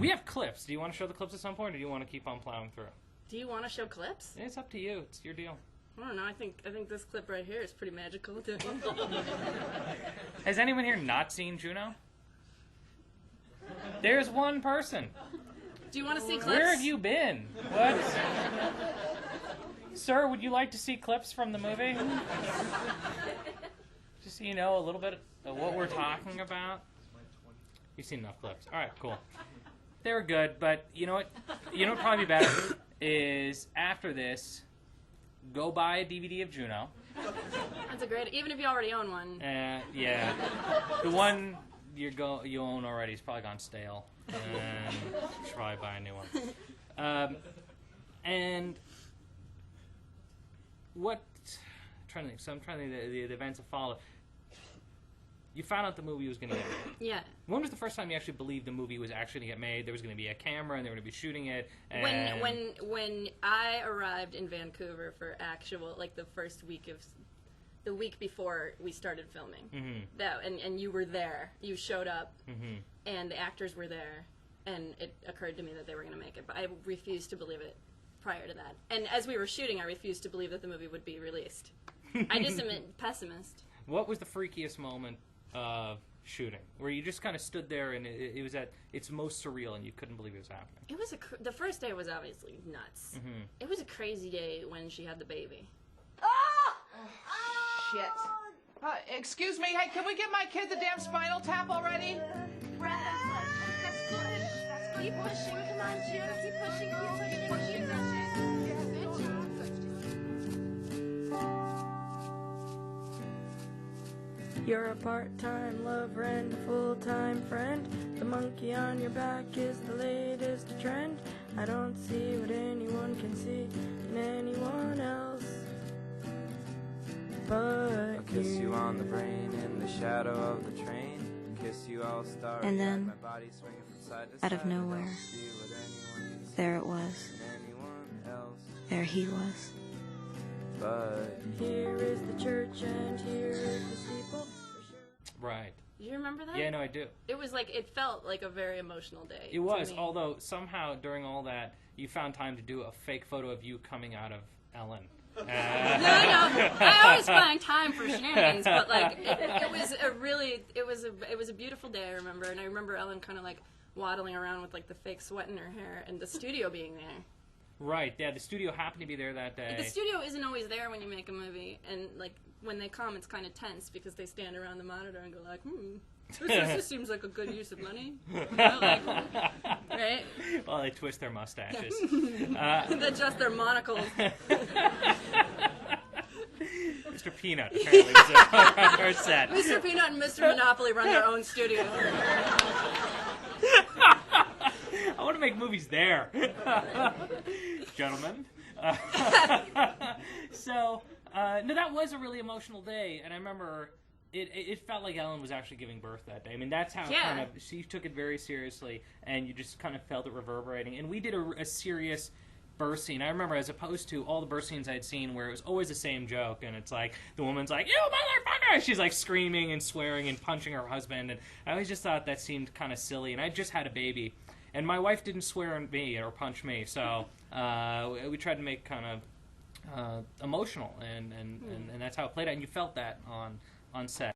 We have clips. Do you want to show the clips at some point, or do you want to keep on plowing through? Do you want to show clips? It's up to you. It's your deal. I don't know. I think this clip right here is pretty magical. Has anyone here not seen Juno? There's one person. Do you want to see clips? Where have you been? What? Sir, would you like to see clips from the movie? Just so you know a little bit of what we're talking about. You've seen enough clips. All right, cool. They were good, but you know what? You know what would probably be better is after this, go buy a DVD of Juno. That's a great. Even if you already own one. Yeah. The one you own already is probably gone stale. And you should probably buy a new one. And what? I'm trying to think. So I'm trying to think the events that followed. You found out the movie was going to get made. Yeah. When was the first time you actually believed the movie was actually going to get made? There was going to be a camera and they were going to be shooting it. And When I arrived in Vancouver for actual, like the week before we started filming, and you were there, you showed up, and the actors were there, and it occurred to me that they were going to make it, but I refused to believe it prior to that. And as we were shooting, I refused to believe that the movie would be released. I just am a pessimist. What was the freakiest moment of shooting, where you just kind of stood there and it was at its most surreal and you couldn't believe it was happening? It was the first day was obviously nuts. It was a crazy day when she had the baby. Oh, shit. Excuse me, hey, can we give my kid the damn spinal tap already? That's good. Keep pushing. Come on, Juno. Keep pushing. Keep pushing. Good job. You're a part-time lover and a full-time friend. The monkey on your back is the latest trend. I don't see what anyone can see in anyone else but I'll kiss you on the brain in the shadow of the train. Kiss you all starry. And then, my body swinging from side to out of side. nowhere, I don't see what anyone can there it see was. in anyone else There he was. but here is the church and here is the steeple. Right. Do you remember that? Yeah, no, I do. It was like, it felt like a very emotional day. It was, to me. although somehow during all that, you found time to do a fake photo of you coming out of Ellen. No, I always find time for shenanigans, but like it was a beautiful day. I remember, and I remember Ellen kind of like waddling around with like the fake sweat in her hair, and the studio being there. Right, yeah, the studio happened to be there that day. The studio isn't always there when you make a movie, and like when they come, it's kind of tense because they stand around the monitor and go like, this seems like a good use of money, you know, like, right? Well, they twist their mustaches. They adjust their monocles. Mr. Peanut apparently was on our set. Mr. Peanut and Mr. Monopoly run their own studio. I want to make movies there. Gentlemen. No, that was a really emotional day, and I remember it felt like Ellen was actually giving birth that day. I mean, that's how kind of, she took it very seriously, and you just kind of felt it reverberating. And we did a serious birth scene. I remember, as opposed to all the birth scenes I'd seen where it was always the same joke, and it's like, the woman's like, "You motherfucker!" She's like screaming and swearing and punching her husband, and I always just thought that seemed kind of silly, and I just had a baby. And my wife didn't swear at me or punch me, so we tried to make kind of emotional, and that's how it played out, and you felt that on set.